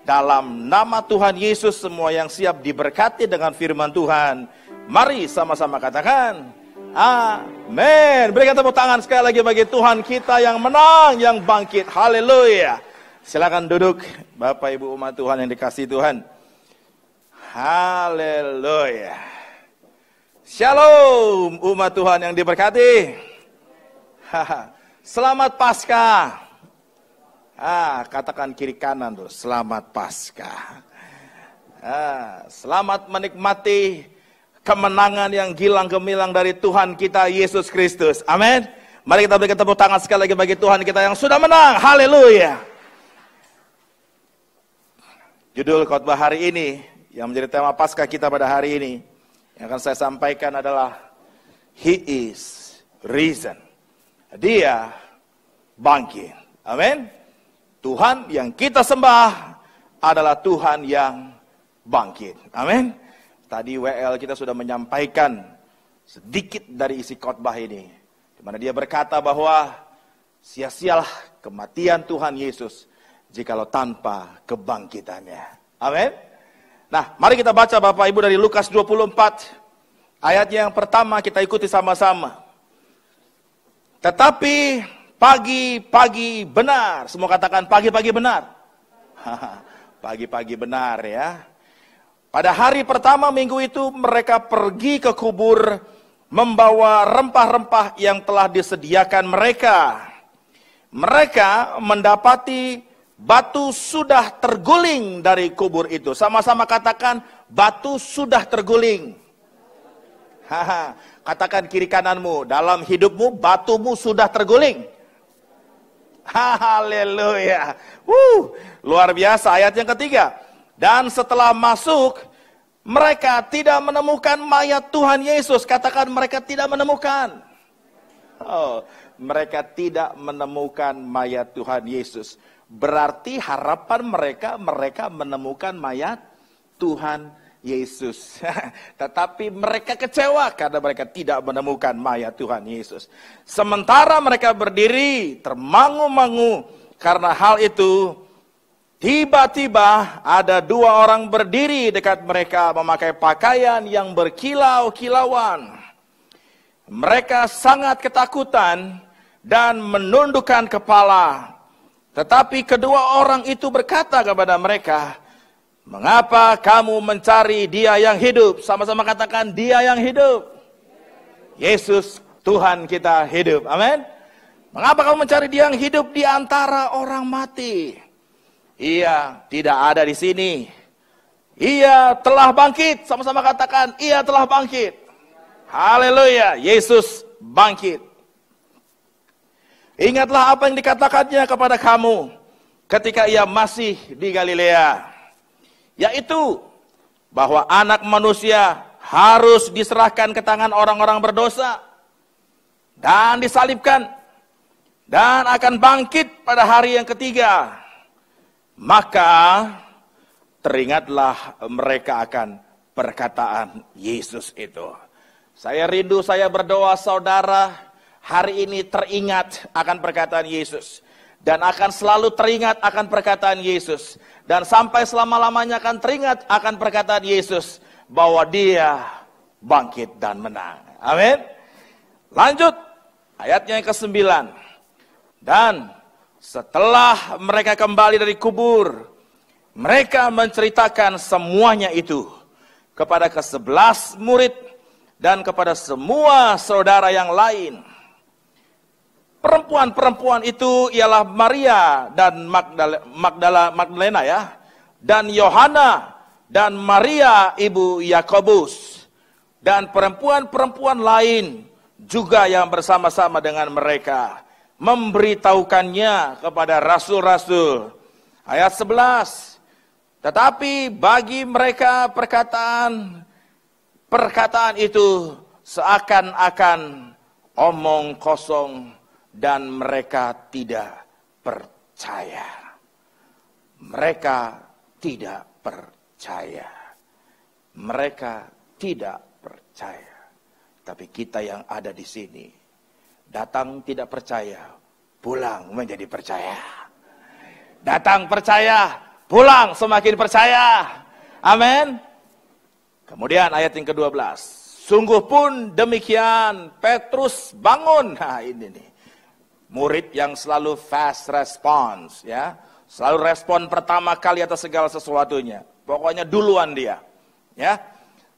Dalam nama Tuhan Yesus, semua yang siap diberkati dengan firman Tuhan, mari sama-sama katakan amin. Berikan tepuk tangan sekali lagi bagi Tuhan kita yang menang, yang bangkit. Haleluya. Silakan duduk Bapak Ibu umat Tuhan yang dikasihi Tuhan. Haleluya. Shalom umat Tuhan yang diberkati. Selamat Paskah. Katakan kiri kanan tuh, selamat Paskah. Selamat menikmati kemenangan yang gilang gemilang dari Tuhan kita Yesus Kristus. Amin. Mari kita berikan tepuk tangan sekali lagi bagi Tuhan kita yang sudah menang. Haleluya. Judul khotbah hari ini yang menjadi tema Paskah kita pada hari ini yang akan saya sampaikan adalah He is risen. Dia bangkit. Amin. Tuhan yang kita sembah adalah Tuhan yang bangkit. Amin. Tadi WL kita sudah menyampaikan sedikit dari isi khotbah ini, di mana dia berkata bahwa sia-sialah kematian Tuhan Yesus jikalau tanpa kebangkitannya. Amin. Nah, mari kita baca Bapak Ibu dari Lukas 24 ayatnya yang pertama, kita ikuti sama-sama. Tetapi pagi-pagi benar. Semua katakan pagi-pagi benar. Pagi-pagi benar ya. Pada hari pertama minggu itu mereka pergi ke kubur membawa rempah-rempah yang telah disediakan mereka. Mereka mendapati batu sudah terguling dari kubur itu. Sama-sama katakan batu sudah terguling. Katakan kiri kananmu, dalam hidupmu batumu sudah terguling. Haleluya. Luar biasa ayat yang ketiga. Dan setelah masuk, mereka tidak menemukan mayat Tuhan Yesus. Katakan mereka tidak menemukan. Mereka tidak menemukan mayat Tuhan Yesus. Berarti harapan mereka menemukan mayat Tuhan Yesus. Tetapi mereka kecewa karena mereka tidak menemukan mayat Tuhan Yesus. Sementara mereka berdiri termangu-mangu karena hal itu, tiba-tiba ada dua orang berdiri dekat mereka memakai pakaian yang berkilau-kilauan. Mereka sangat ketakutan dan menundukkan kepala. Tetapi kedua orang itu berkata kepada mereka, "Mengapa kamu mencari Dia yang hidup?" Sama-sama katakan Dia yang hidup. Yesus Tuhan kita hidup. Amin. Mengapa kamu mencari Dia yang hidup di antara orang mati? Ia tidak ada di sini. Ia telah bangkit. Sama-sama katakan Ia telah bangkit. Haleluya. Yesus bangkit. Ingatlah apa yang dikatakannya kepada kamu ketika Ia masih di Galilea, yaitu bahwa anak manusia harus diserahkan ke tangan orang-orang berdosa dan disalibkan dan akan bangkit pada hari yang ketiga. Maka teringatlah mereka akan perkataan Yesus itu. Saya rindu, saya berdoa saudara hari ini teringat akan perkataan Yesus dan akan selalu teringat akan perkataan Yesus. Dan sampai selama-lamanya akan teringat akan perkataan Yesus bahwa Dia bangkit dan menang. Amin. Lanjut ayatnya yang ke-9. Dan setelah mereka kembali dari kubur, mereka menceritakan semuanya itu kepada ke-11 murid dan kepada semua saudara yang lain. Perempuan-perempuan itu ialah Maria dan Magdalena ya, dan Yohana dan Maria ibu Yakobus, dan perempuan-perempuan lain juga yang bersama-sama dengan mereka memberitahukannya kepada rasul-rasul. Ayat 11. Tetapi bagi mereka perkataan itu seakan-akan omong kosong dan mereka tidak percaya. Mereka tidak percaya. Mereka tidak percaya. Tapi kita yang ada di sini, datang tidak percaya, pulang menjadi percaya. Datang percaya, pulang semakin percaya. Amin. Kemudian ayat yang ke-12. Sungguh pun demikian, Petrus bangun. Nah ini nih, murid yang selalu fast response, ya, selalu respon pertama kali atas segala sesuatunya. Pokoknya duluan dia, ya.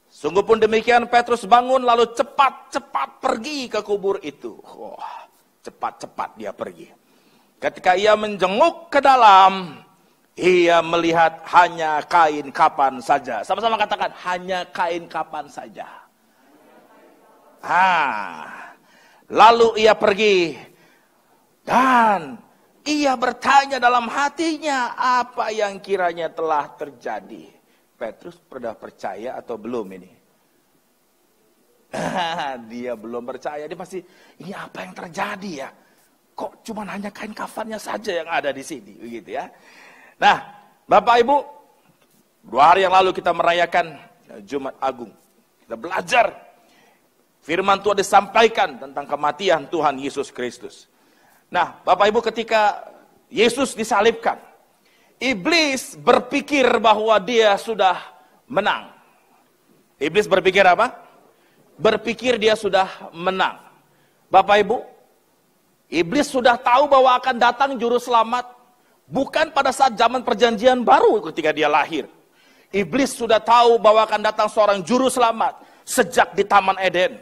Sungguh pun demikian, Petrus bangun lalu cepat-cepat pergi ke kubur itu. Wah, cepat-cepat dia pergi. Ketika ia menjenguk ke dalam, ia melihat hanya kain kapan saja. Sama-sama katakan, hanya kain kapan saja. Lalu ia pergi dan ia bertanya dalam hatinya apa yang kiranya telah terjadi. Petrus pernah percaya atau belum ini? Dia belum percaya. Dia pasti, ini apa yang terjadi ya? Kok cuma hanya kain kafannya saja yang ada di sini, begitu ya? Nah, Bapak Ibu, 2 hari yang lalu kita merayakan Jumat Agung. Kita belajar firman Tuhan disampaikan tentang kematian Tuhan Yesus Kristus. Nah, Bapak Ibu, ketika Yesus disalibkan, iblis berpikir bahwa dia sudah menang. Iblis berpikir apa? Berpikir dia sudah menang. Bapak Ibu, iblis sudah tahu bahwa akan datang juru selamat. Bukan pada saat zaman perjanjian baru ketika dia lahir. Iblis sudah tahu bahwa akan datang seorang juru selamat sejak di Taman Eden.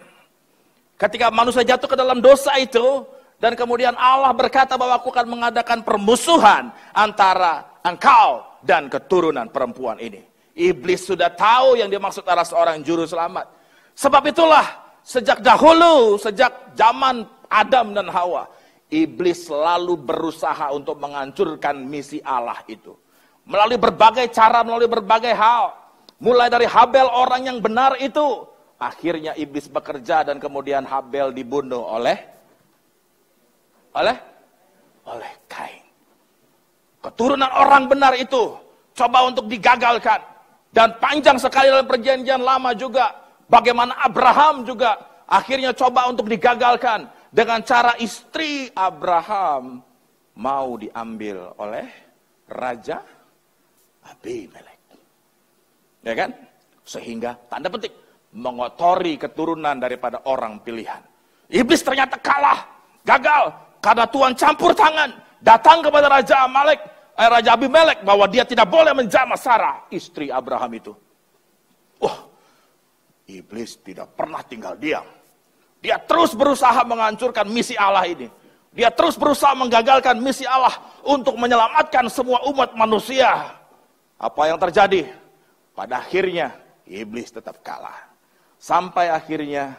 Ketika manusia jatuh ke dalam dosa itu, dan kemudian Allah berkata bahwa aku akan mengadakan permusuhan antara engkau dan keturunan perempuan ini. Iblis sudah tahu yang dimaksud adalah seorang juru selamat. Sebab itulah sejak dahulu, sejak zaman Adam dan Hawa, iblis selalu berusaha untuk menghancurkan misi Allah itu. Melalui berbagai cara, melalui berbagai hal. Mulai dari Habel, orang yang benar itu. Akhirnya iblis bekerja dan kemudian Habel dibunuh oleh Kain. Keturunan orang benar itu coba untuk digagalkan. Dan panjang sekali dalam perjanjian lama juga. Bagaimana Abraham juga akhirnya coba untuk digagalkan. Dengan cara istri Abraham mau diambil oleh Raja Abimelek. Ya kan? Sehingga tanda petik mengotori keturunan daripada orang pilihan. Iblis ternyata kalah, gagal. Karena Tuhan campur tangan. Datang kepada Raja Abimelek bahwa dia tidak boleh menjamah Sarah, istri Abraham itu. Iblis tidak pernah tinggal diam. Dia terus berusaha menghancurkan misi Allah ini. Dia terus berusaha menggagalkan misi Allah untuk menyelamatkan semua umat manusia. Apa yang terjadi? Pada akhirnya iblis tetap kalah. Sampai akhirnya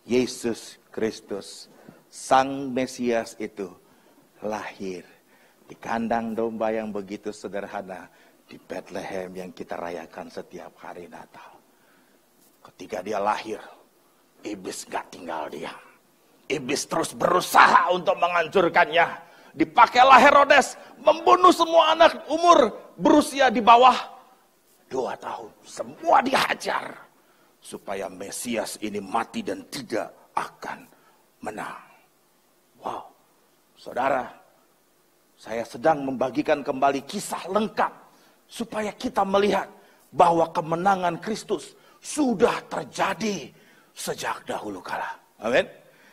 Yesus Kristus, Sang Mesias itu lahir di kandang domba yang begitu sederhana di Bethlehem yang kita rayakan setiap hari Natal. Ketika dia lahir, iblis gak tinggal diam. Iblis terus berusaha untuk menghancurkannya. Dipakailah Herodes membunuh semua anak umur berusia di bawah 2 tahun. Semua dihajar supaya Mesias ini mati dan tidak akan menang. Wow, saudara, saya sedang membagikan kembali kisah lengkap supaya kita melihat bahwa kemenangan Kristus sudah terjadi sejak dahulu kala. Amin.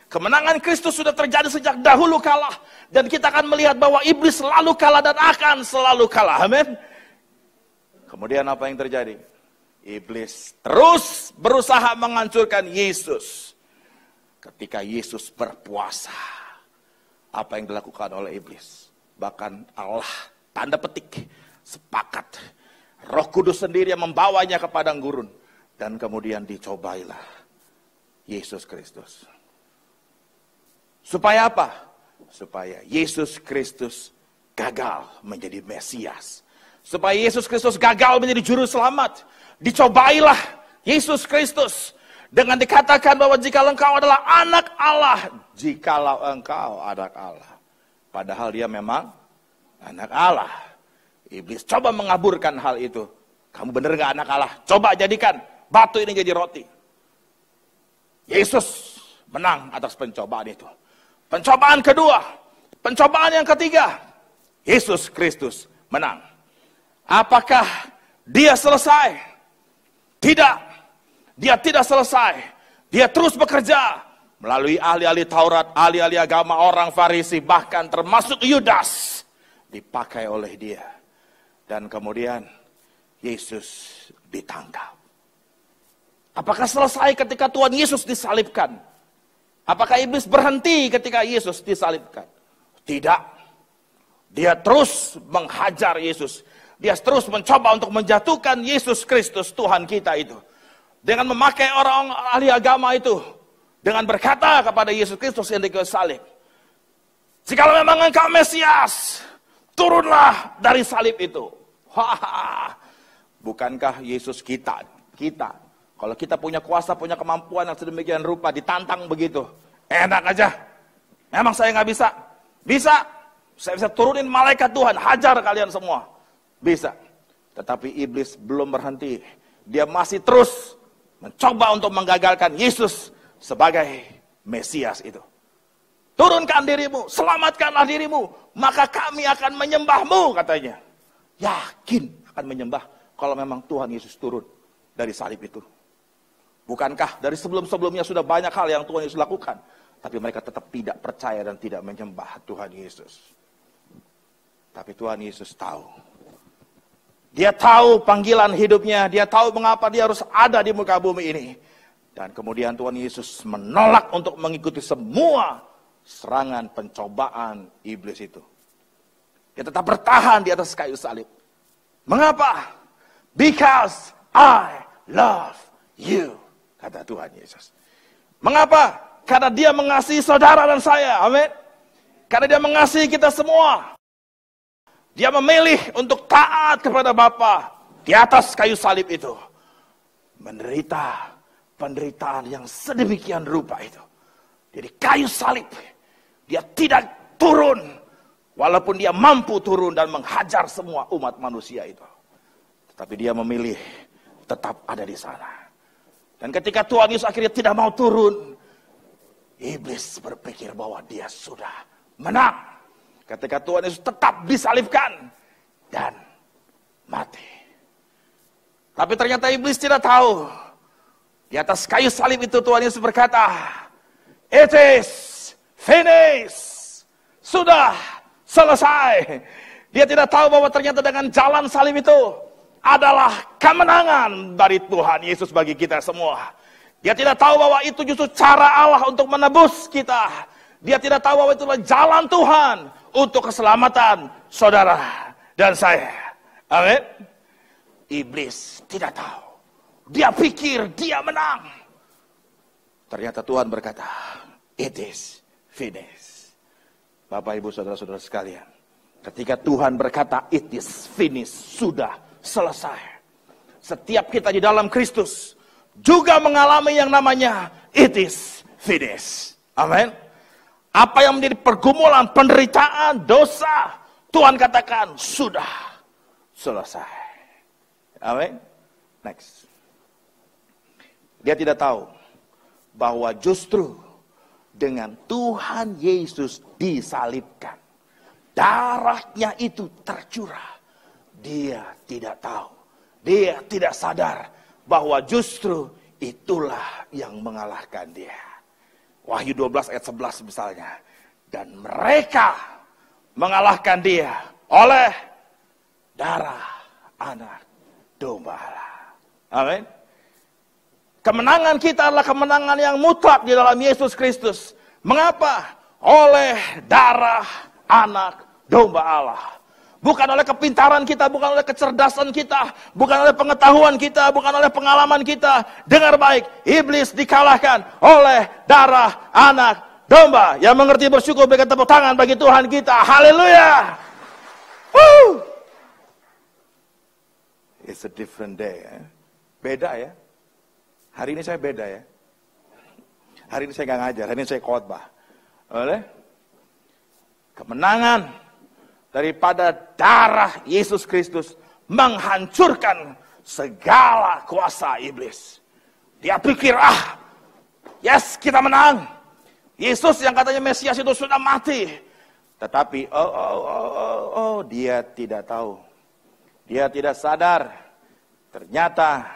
Kemenangan Kristus sudah terjadi sejak dahulu kala. Dan kita akan melihat bahwa iblis selalu kalah dan akan selalu kalah. Amin. Kemudian apa yang terjadi? Iblis terus berusaha menghancurkan Yesus. Ketika Yesus berpuasa, apa yang dilakukan oleh iblis? Bahkan Allah, tanda petik, sepakat. Roh Kudus sendiri yang membawanya ke padang gurun. Dan kemudian dicobailah Yesus Kristus. Supaya apa? Supaya Yesus Kristus gagal menjadi Mesias. Supaya Yesus Kristus gagal menjadi juru selamat. Dicobailah Yesus Kristus. Dengan dikatakan bahwa jikalau engkau adalah anak Allah. Jikalau engkau anak Allah. Padahal dia memang anak Allah. Iblis coba mengaburkan hal itu. Kamu benar gak anak Allah? Coba jadikan batu ini jadi roti. Yesus menang atas pencobaan itu. Pencobaan kedua, pencobaan yang ketiga, Yesus Kristus menang. Apakah dia selesai? Tidak. Dia tidak selesai. Dia terus bekerja melalui ahli-ahli Taurat, ahli-ahli agama, orang Farisi, bahkan termasuk Yudas dipakai oleh dia. Dan kemudian Yesus ditangkap. Apakah selesai ketika Tuhan Yesus disalibkan? Apakah iblis berhenti ketika Yesus disalibkan? Tidak. Dia terus menghajar Yesus. Dia terus mencoba untuk menjatuhkan Yesus Kristus Tuhan kita itu. Dengan memakai orang ahli agama itu. Dengan berkata kepada Yesus Kristus yang disalib. Jikalau memang engkau Mesias, turunlah dari salib itu. Bukankah Yesus kita? Kalau kita punya kuasa, punya kemampuan yang sedemikian rupa, ditantang begitu. Enak aja. Memang saya nggak bisa? Bisa. Saya bisa turunin malaikat Tuhan, hajar kalian semua. Bisa. Tetapi iblis belum berhenti. Dia masih terus mencoba untuk menggagalkan Yesus sebagai Mesias itu. Turunkan dirimu, selamatkanlah dirimu, maka kami akan menyembahmu, katanya. Yakin akan menyembah kalau memang Tuhan Yesus turun dari salib itu. Bukankah dari sebelum-sebelumnya sudah banyak hal yang Tuhan Yesus lakukan, tapi mereka tetap tidak percaya dan tidak menyembah Tuhan Yesus. Tapi Tuhan Yesus tahu. Dia tahu panggilan hidupnya, dia tahu mengapa dia harus ada di muka bumi ini. Dan kemudian Tuhan Yesus menolak untuk mengikuti semua serangan pencobaan iblis itu. Dia tetap bertahan di atas kayu salib. Mengapa? Because I love you, kata Tuhan Yesus. Mengapa? Karena dia mengasihi saudara dan saya. Amin. Karena dia mengasihi kita semua. Dia memilih untuk taat kepada Bapa di atas kayu salib itu. Menderita penderitaan yang sedemikian rupa itu. Jadi kayu salib. Dia tidak turun. Walaupun dia mampu turun dan menghajar semua umat manusia itu. Tetapi dia memilih tetap ada di sana. Dan ketika Tuhan Yesus akhirnya tidak mau turun, iblis berpikir bahwa dia sudah menang. Ketika Tuhan Yesus tetap disalibkan dan mati. Tapi ternyata iblis tidak tahu. Di atas kayu salib itu Tuhan Yesus berkata, "It is finished." Sudah selesai. Dia tidak tahu bahwa ternyata dengan jalan salib itu adalah kemenangan dari Tuhan Yesus bagi kita semua. Dia tidak tahu bahwa itu justru cara Allah untuk menebus kita. Dia tidak tahu bahwa itu adalah jalan Tuhan untuk keselamatan saudara dan saya. Amin. Iblis tidak tahu. Dia pikir dia menang. Ternyata Tuhan berkata, "It is finished." Bapak, Ibu, saudara-saudara sekalian, ketika Tuhan berkata, "It is finished," sudah selesai. Setiap kita di dalam Kristus juga mengalami yang namanya "it is finished." Amin. Apa yang menjadi pergumulan, penderitaan, dosa, Tuhan katakan sudah selesai. Amin. Next. Dia tidak tahu bahwa justru dengan Tuhan Yesus disalibkan, darahnya itu tercurah. Dia tidak tahu, dia tidak sadar bahwa justru itulah yang mengalahkan dia. Wahyu 12 ayat 11 misalnya. Dan mereka mengalahkan dia oleh darah anak domba Allah. Amin. Kemenangan kita adalah kemenangan yang mutlak di dalam Yesus Kristus. Mengapa? Oleh darah anak domba Allah. Bukan oleh kepintaran kita, bukan oleh kecerdasan kita, bukan oleh pengetahuan kita, bukan oleh pengalaman kita. Dengar baik, iblis dikalahkan oleh darah anak domba. Yang mengerti bersyukur berikan tepuk tangan bagi Tuhan kita. Haleluya. It's a different day. Beda ya. Hari ini saya beda ya. Hari ini saya nggak ngajar, hari ini saya khotbah. Oleh kemenangan daripada darah Yesus Kristus menghancurkan segala kuasa iblis. Dia pikir, yes, kita menang. Yesus yang katanya Mesias itu sudah mati. Tetapi, dia tidak tahu. Dia tidak sadar, ternyata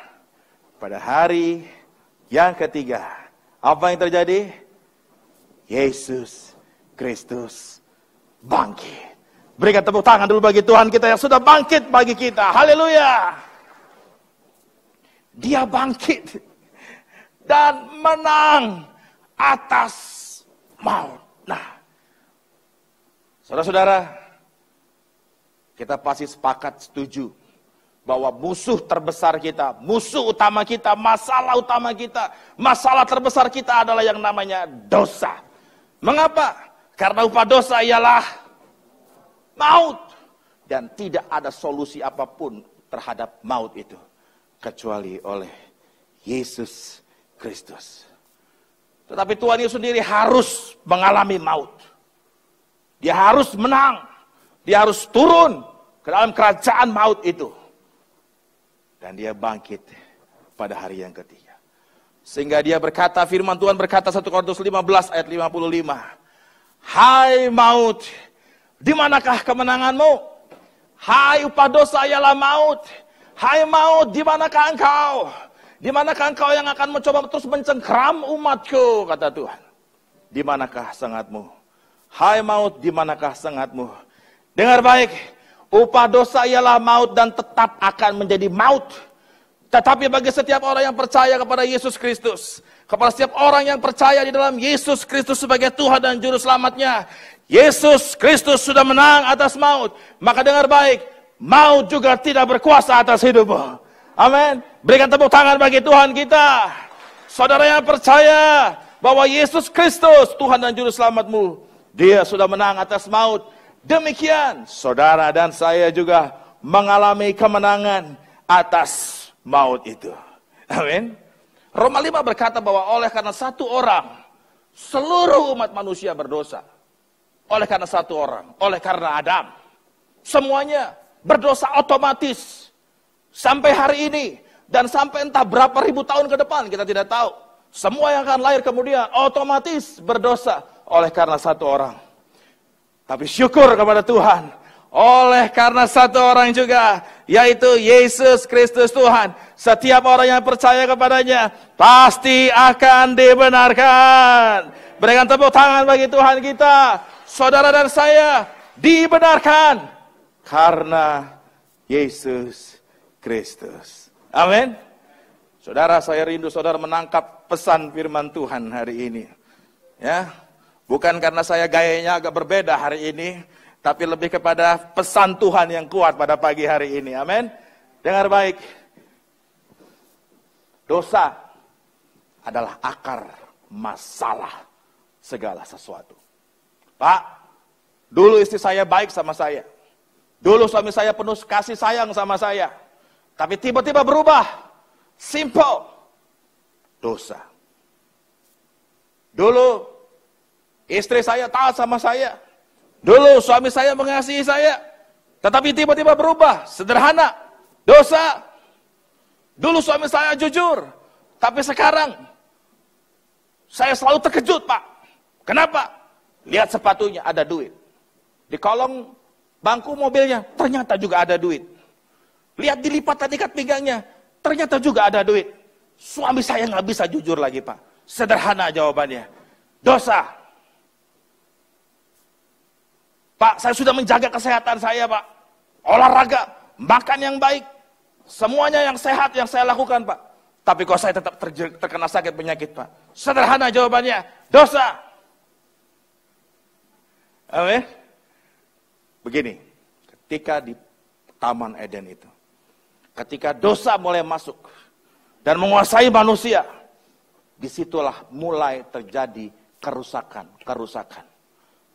pada hari yang ketiga, apa yang terjadi? Yesus Kristus bangkit. Berikan tepuk tangan dulu bagi Tuhan kita yang sudah bangkit bagi kita. Haleluya. Dia bangkit dan menang atas maut. Nah, saudara-saudara, kita pasti sepakat setuju bahwa musuh terbesar kita, musuh utama kita, masalah utama kita, masalah terbesar kita adalah yang namanya dosa. Mengapa? Karena upah dosa ialah maut. Dan tidak ada solusi apapun terhadap maut itu kecuali oleh Yesus Kristus. Tetapi Tuhan Yesus sendiri harus mengalami maut. Dia harus menang. Dia harus turun ke dalam kerajaan maut itu. Dan dia bangkit pada hari yang ketiga. Sehingga dia berkata, firman Tuhan berkata 1 Korintus 15 ayat 55. Hai maut, di manakah kemenanganmu? Hai upah dosa ialah maut. Hai maut, di manakah engkau? Di manakah engkau yang akan mencoba terus mencengkram umatku, kata Tuhan. Di manakah sengatmu? Hai maut, di manakah sengatmu? Dengar baik, upah dosa ialah maut dan tetap akan menjadi maut. Tetapi bagi setiap orang yang percaya kepada Yesus Kristus, kepada setiap orang yang percaya di dalam Yesus Kristus sebagai Tuhan dan Juru Selamatnya, Yesus Kristus sudah menang atas maut. Maka dengar baik, maut juga tidak berkuasa atas hidupmu. Amin. Berikan tepuk tangan bagi Tuhan kita. Saudara yang percaya bahwa Yesus Kristus Tuhan dan Juru Selamatmu, Dia sudah menang atas maut. Demikian saudara dan saya juga mengalami kemenangan atas maut itu. Amin. Roma 5 berkata bahwa oleh karena satu orang seluruh umat manusia berdosa. Oleh karena satu orang, oleh karena Adam, semuanya berdosa otomatis. Sampai hari ini, dan sampai entah berapa ribu tahun ke depan, kita tidak tahu. Semua yang akan lahir kemudian otomatis berdosa oleh karena satu orang. Tapi syukur kepada Tuhan, oleh karena satu orang juga, yaitu Yesus Kristus Tuhan. Setiap orang yang percaya kepadanya, pasti akan dibenarkan. Berikan tepuk tangan bagi Tuhan kita. Saudara dan saya dibenarkan karena Yesus Kristus. Amin. Saudara, saya rindu saudara menangkap pesan firman Tuhan hari ini. Ya, bukan karena saya gayanya agak berbeda hari ini, tapi lebih kepada pesan Tuhan yang kuat pada pagi hari ini. Amin. Dengar baik. Dosa adalah akar masalah segala sesuatu. Pak, dulu istri saya baik sama saya. Dulu suami saya penuh kasih sayang sama saya. Tapi tiba-tiba berubah. Simple. Dosa. Dulu istri saya taat sama saya. Dulu suami saya mengasihi saya. Tetapi tiba-tiba berubah. Sederhana. Dosa. Dulu suami saya jujur. Tapi sekarang saya selalu terkejut, Pak. Kenapa? Lihat sepatunya ada duit. Di kolong bangku mobilnya ternyata juga ada duit. Lihat di lipatan ikat pinggangnya, ternyata juga ada duit. Suami saya nggak bisa jujur lagi, Pak. Sederhana jawabannya. Dosa. Pak, saya sudah menjaga kesehatan saya, Pak. Olahraga, makan yang baik. Semuanya yang sehat yang saya lakukan, Pak. Tapi kok saya tetap terkena sakit penyakit, Pak. Sederhana jawabannya. Dosa. Amin. Begini, ketika di Taman Eden itu, ketika dosa mulai masuk dan menguasai manusia, disitulah mulai terjadi kerusakan.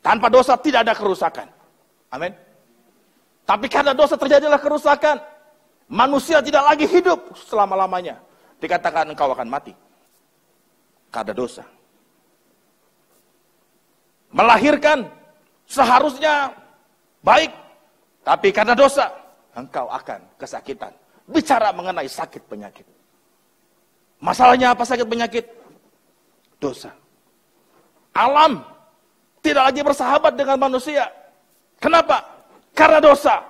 Tanpa dosa tidak ada kerusakan. Amin. Tapi karena dosa terjadilah kerusakan. Manusia tidak lagi hidup selama-lamanya. Dikatakan engkau akan mati. Karena dosa. Melahirkan seharusnya baik. Tapi karena dosa, engkau akan kesakitan. Bicara mengenai sakit penyakit. Masalahnya apa sakit penyakit? Dosa. Alam tidak lagi bersahabat dengan manusia. Kenapa? Karena dosa.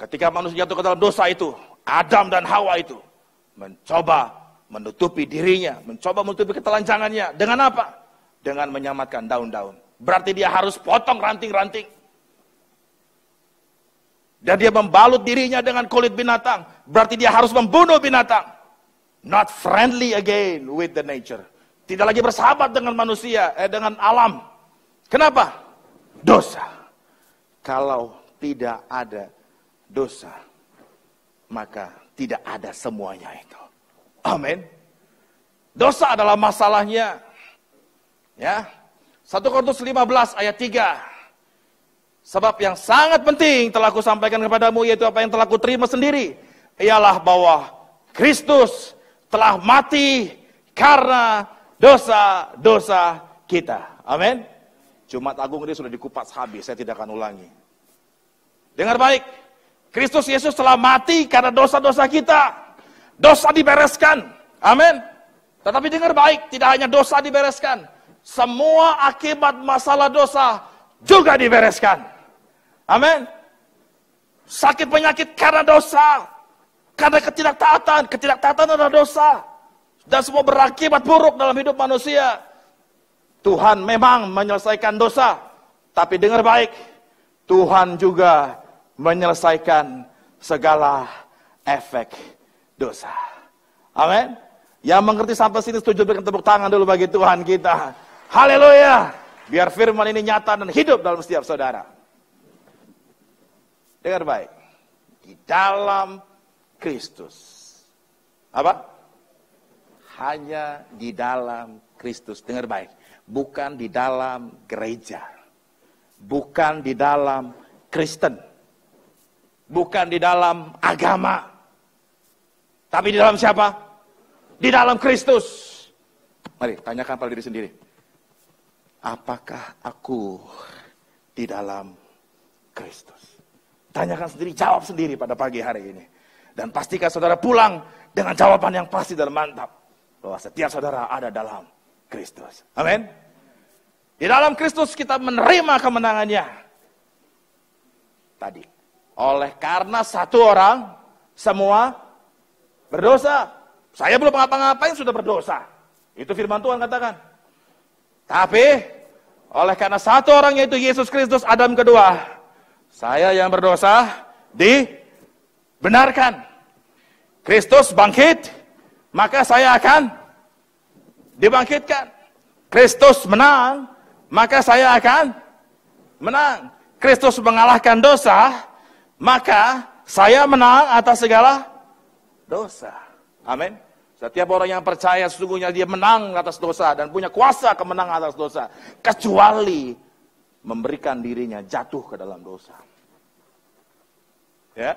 Ketika manusia jatuh ke dalam dosa itu, Adam dan Hawa itu mencoba menutupi dirinya, mencoba menutupi ketelanjangannya. Dengan apa? Dengan menyamatkan daun-daun. Berarti dia harus potong ranting-ranting. Dan dia membalut dirinya dengan kulit binatang. Berarti dia harus membunuh binatang. Not friendly again with the nature. Tidak lagi bersahabat dengan manusia, dengan alam. Kenapa? Dosa. Kalau tidak ada dosa, maka tidak ada semuanya itu. Amin. Dosa adalah masalahnya. Ya. 1 Korintus 15 ayat 3. Sebab yang sangat penting telah aku sampaikan kepadamu, yaitu apa yang telah aku terima sendiri, ialah bahwa Kristus telah mati karena dosa-dosa kita. Amin. Jumat Agung ini sudah dikupas habis, saya tidak akan ulangi. Dengar baik, Kristus Yesus telah mati karena dosa-dosa kita. Dosa dibereskan. Amin. Tetapi dengar baik, tidak hanya dosa dibereskan, semua akibat masalah dosa juga dibereskan. Amin. Sakit penyakit karena dosa, karena ketidaktaatan. Ketidaktaatan adalah dosa. Dan semua berakibat buruk dalam hidup manusia. Tuhan memang menyelesaikan dosa. Tapi dengar baik, Tuhan juga menyelesaikan segala efek dosa. Amin. Yang mengerti sampai sini setuju berikan tepuk tangan dulu bagi Tuhan kita. Haleluya. Biar firman ini nyata dan hidup dalam setiap saudara. Dengar baik. Di dalam Kristus. Apa? Hanya di dalam Kristus. Dengar baik. Bukan di dalam gereja. Bukan di dalam Kristen. Bukan di dalam agama. Tapi di dalam siapa? Di dalam Kristus. Mari tanyakan pada diri sendiri. Apakah aku di dalam Kristus? Tanyakan sendiri, jawab sendiri pada pagi hari ini. Dan pastikan saudara pulang dengan jawaban yang pasti dan mantap. Bahwa setiap saudara ada dalam Kristus. Amin. Di dalam Kristus kita menerima kemenangannya. Tadi. Oleh karena satu orang, semua berdosa. Saya belum ngapa-ngapain sudah berdosa. Itu firman Tuhan katakan. Tapi, oleh karena satu orang yaitu Yesus Kristus, Adam kedua, saya yang berdosa dibenarkan. Kristus bangkit, maka saya akan dibangkitkan. Kristus menang, maka saya akan menang. Kristus mengalahkan dosa, maka saya menang atas segala dosa. Amin. Setiap orang yang percaya sesungguhnya dia menang atas dosa dan punya kuasa kemenangan atas dosa. Kecuali memberikan dirinya jatuh ke dalam dosa. Ya.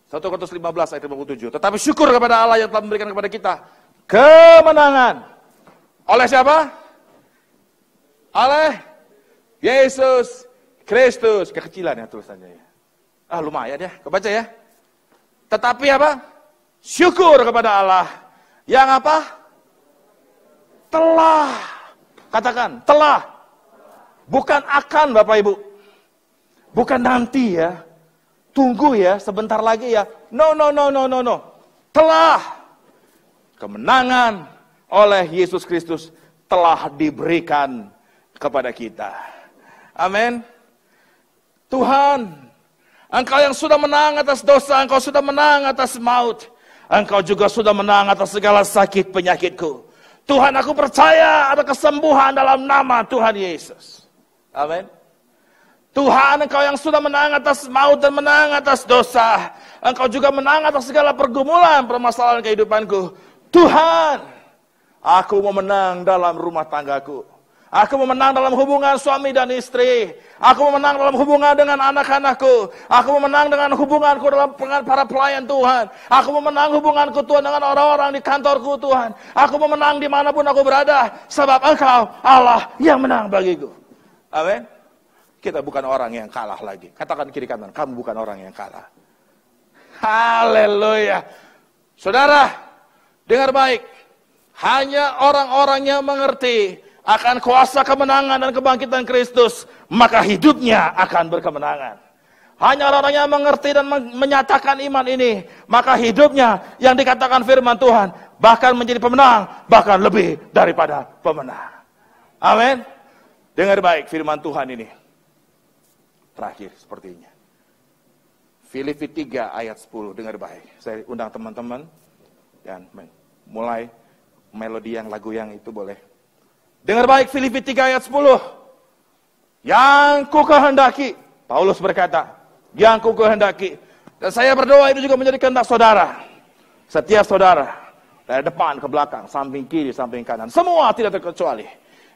1 Korintus 15 ayat 57. Tetapi syukur kepada Allah yang telah memberikan kepada kita kemenangan. Oleh siapa? Oleh Yesus Kristus. Kekecilan ya tulisannya ya. Lumayan ya, kebaca ya. Tetapi apa? Syukur kepada Allah yang apa? Telah. Katakan, telah. Bukan akan Bapak Ibu. Bukan nanti ya. Tunggu ya, sebentar lagi ya. No. Telah. Kemenangan oleh Yesus Kristus telah diberikan kepada kita. Amin. Tuhan, Engkau yang sudah menang atas dosa, Engkau sudah menang atas maut. Engkau juga sudah menang atas segala sakit penyakitku. Tuhan, aku percaya ada kesembuhan dalam nama Tuhan Yesus. Amin. Tuhan, Engkau yang sudah menang atas maut dan menang atas dosa. Engkau juga menang atas segala pergumulan, permasalahan kehidupanku. Tuhan, aku mau menang dalam rumah tanggaku. Aku mau menang dalam hubungan suami dan istri. Aku mau menang dalam hubungan dengan anak-anakku. Aku mau menang dengan hubunganku dalam para pelayan Tuhan. Aku mau menang hubunganku Tuhan dengan orang-orang di kantorku Tuhan. Aku mau menang dimanapun aku berada. Sebab Engkau Allah yang menang bagiku. Amin. Kita bukan orang yang kalah lagi. Katakan kiri kanan, kamu bukan orang yang kalah. Haleluya. Saudara, dengar baik. Hanya orang-orang yang mengerti akan kuasa kemenangan dan kebangkitan Kristus, maka hidupnya akan berkemenangan. Hanya orang-orang yang mengerti dan menyatakan iman ini, maka hidupnya yang dikatakan firman Tuhan bahkan menjadi pemenang, bahkan lebih daripada pemenang. Amin. Dengar baik firman Tuhan ini. Terakhir sepertinya. Filipi 3 ayat 10, dengar baik. Saya undang teman-teman dan mulai melodi yang lagu yang itu boleh. Dengar baik Filipi 3 ayat 10. Yang ku kehendaki, Paulus berkata, yang ku kehendaki. Dan saya berdoa itu juga menjadi kehendak saudara. Setiap saudara, dari depan ke belakang, samping kiri, samping kanan, semua tidak terkecuali.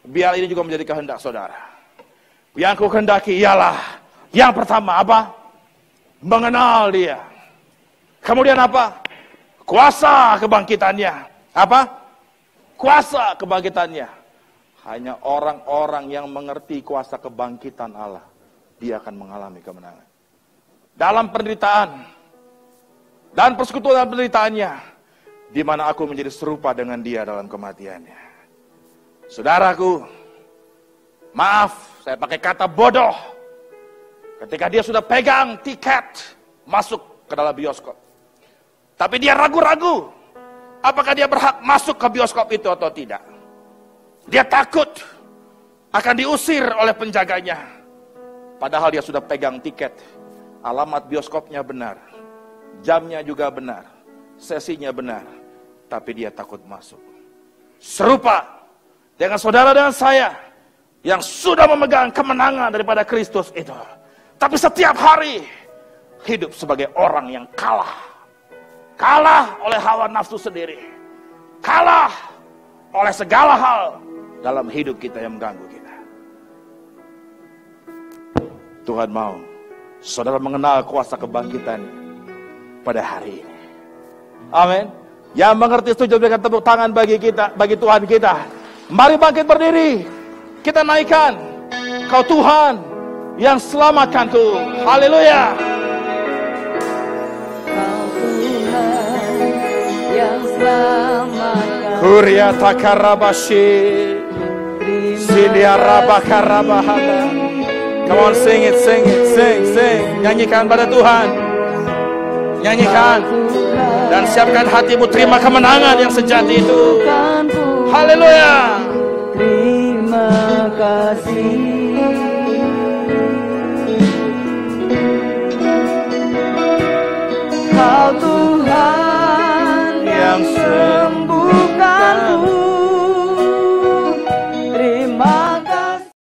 Biar ini juga menjadi kehendak saudara. Yang ku kehendaki ialah, yang pertama apa? Mengenal dia. Kemudian apa? Kuasa kebangkitannya. Apa? Kuasa kebangkitannya. Hanya orang-orang yang mengerti kuasa kebangkitan Allah, dia akan mengalami kemenangan. Dalam penderitaan dan persekutuan penderitaannya, di mana aku menjadi serupa dengan dia dalam kematiannya. Saudaraku, maaf, saya pakai kata bodoh. Ketika dia sudah pegang tiket masuk ke dalam bioskop, tapi dia ragu-ragu apakah dia berhak masuk ke bioskop itu atau tidak. Dia takut akan diusir oleh penjaganya. Padahal dia sudah pegang tiket. Alamat bioskopnya benar, jamnya juga benar, sesinya benar, tapi dia takut masuk. Serupa dengan saudara dan saya yang sudah memegang kemenangan daripada Kristus itu, tapi setiap hari hidup sebagai orang yang kalah oleh hawa nafsu sendiri, kalah oleh segala hal dalam hidup kita yang mengganggu kita. Tuhan mau saudara mengenal kuasa kebangkitan pada hari ini. Amin. Yang mengerti setuju berikan tepuk tangan bagi kita, bagi Tuhan kita. Mari bangkit berdiri. Kita naikkan, Kau Tuhan yang selamatkanku. Haleluya. Kau Tuhan yang selamatkan. Kuria takarabashi. Silia rabakarabahaba. Come on, sing it, sing. Nyanyikan pada Tuhan. Nyanyikan. Dan siapkan hatimu terima kemenangan yang sejati itu. Haleluya. Terima kasih